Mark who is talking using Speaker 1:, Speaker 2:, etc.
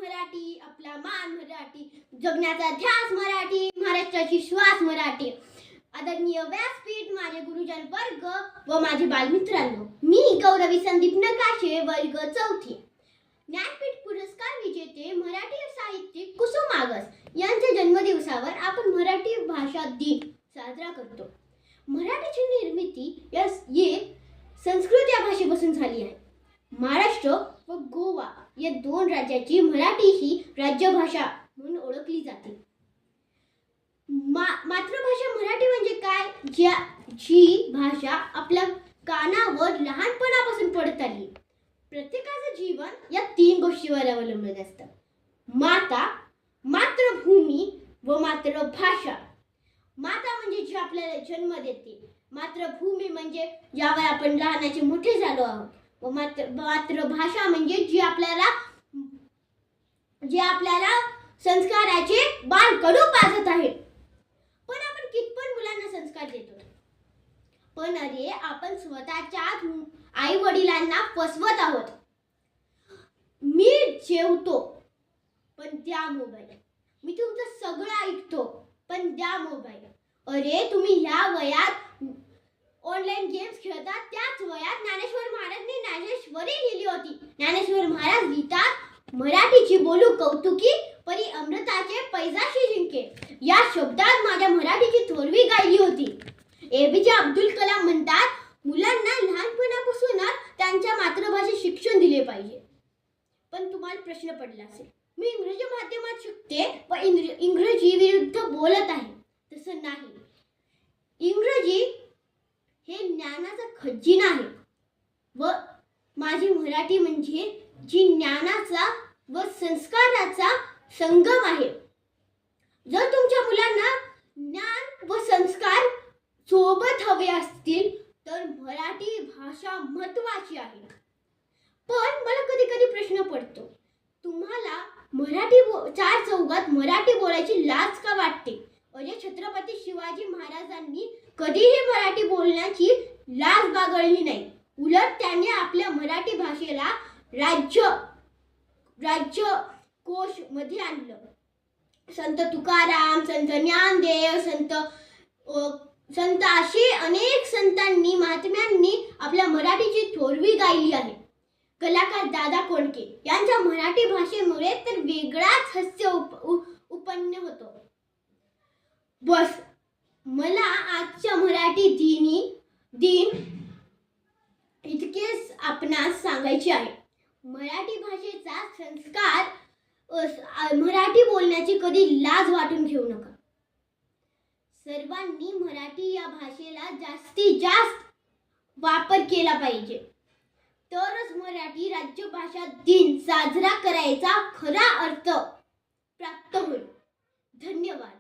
Speaker 1: मराठी, आपला मान मराठी, जगण्याचा ध्यास मराठी, महाराष्ट्राची श्वास मराठी. आदरणीय व्यासपीठ, माझे गुरुजन वर्ग व माझे बालमित्रांनो, मी गौरवी संदीप नकाशे, वर्ग 4. ज्ञानपीठ पुरस्कार विजेते मराठी साहित्यिक कुसुम आगस यांच्या जन्मदिवसावर आपण मराठी भाषा दिन साजरा करतो. मराठीची निर्मिती ये संस्कृत या भाषेपासून झाली आहे. महाराष्ट्र व गोवा या 2 राज्याची मराठी ही राज्यभाषा म्हणून ओळखली जाते. मातृभाषा मराठी म्हणजे काय? जी भाषा आपल्या कानावर लहानपणापासून पडत आली. प्रत्येकाचं जीवन या 3 गोष्टीवर अवलंबून असतं: माता, मातृभूमी व मातृभाषा. माता म्हणजे जी आपल्याला जन्म देते, मातृभूमी म्हणजे ज्यावर आपण लहानाचे मोठे झालो आहोत, व मातृभाषा म्हणजे जी आपल्याला संस्काराचे बालकडू पाजत आहे. पण आपण कितपत मुलांना संस्कार देतो? पण अरे, आपण स्वतःच्या आई वडिलांना फसवत आहोत. मी जेवतो पण द्या मोबाईल, मी तुमचं सगळं ऐकतो पण द्या मोबाईल. अरे, तुम्ही ह्या वयात ऑनलाईन गेम्स खेळतात, त्याच वयात ज्ञानेश्वर महाराजांनी ज्ञानेश्वरी लिहिली होती. ज्ञानेश्वर महाराज लिहितात, मराठीची बोलू कौतुकी, परी अमृताचे पैजाशी जिंके. या शब्दात माझ्या मराठीची थोरवी गायली होती. APJ अब्दुल कलाम म्हणतात, मुलांना लहानपणापासूनच त्यांच्या मातृभाषेत शिक्षण दिले पाहिजे. पण तुम्हाला प्रश्न पडला असेल, मी इंग्रजी माध्यमात शिकते व इंग्रजी विरुद्ध बोलत आहे. तसं नाही. इंग्रजी हे ज्ञानाचा खजिना आहे व माझी मराठी म्हणजे जी ज्ञानाचा व संस्काराचा संगम आहे. जर तुमच्या मुलांना ज्ञान व संस्कार सोबत हवे असतील तर मराठी भाषा महत्त्वाची आहे. पण मला कधी कधी प्रश्न पडतो, तुम्हाला मराठी चार चौघात मराठी बोलायची लाज का वाटते? अरे, छत्रपती शिवाजी महाराजांनी कधीही मराठी बोलण्याची लाज बाळगली नाही. उलट त्यांनी आपल्या मराठी भाषेला राज्यकोश मध्ये आणलं. संत तुकाराम, संत ज्ञानदेव, संत असे अनेक संतांनी, महात्म्यांनी आपल्या मराठीची थोरवी गायली आहे. कलाकार दादा कोंडके यांच्या मराठी भाषेमुळे तर वेगळाच हास्य उत्पन्न होतो. बस, मला आजच्या मराठी दिन इतकेच आपणास सांगायचे आहे. मराठी भाषेचा संस्कार, मराठी बोलण्याची कधी लाज वाटून घेऊ नका. सर्वांनी मराठी या भाषेला जास्तीत जास्त वापर केला पाहिजे, तरच मराठी राज्यभाषा दिन साजरा करायचा खरा अर्थ प्राप्त होईल. धन्यवाद.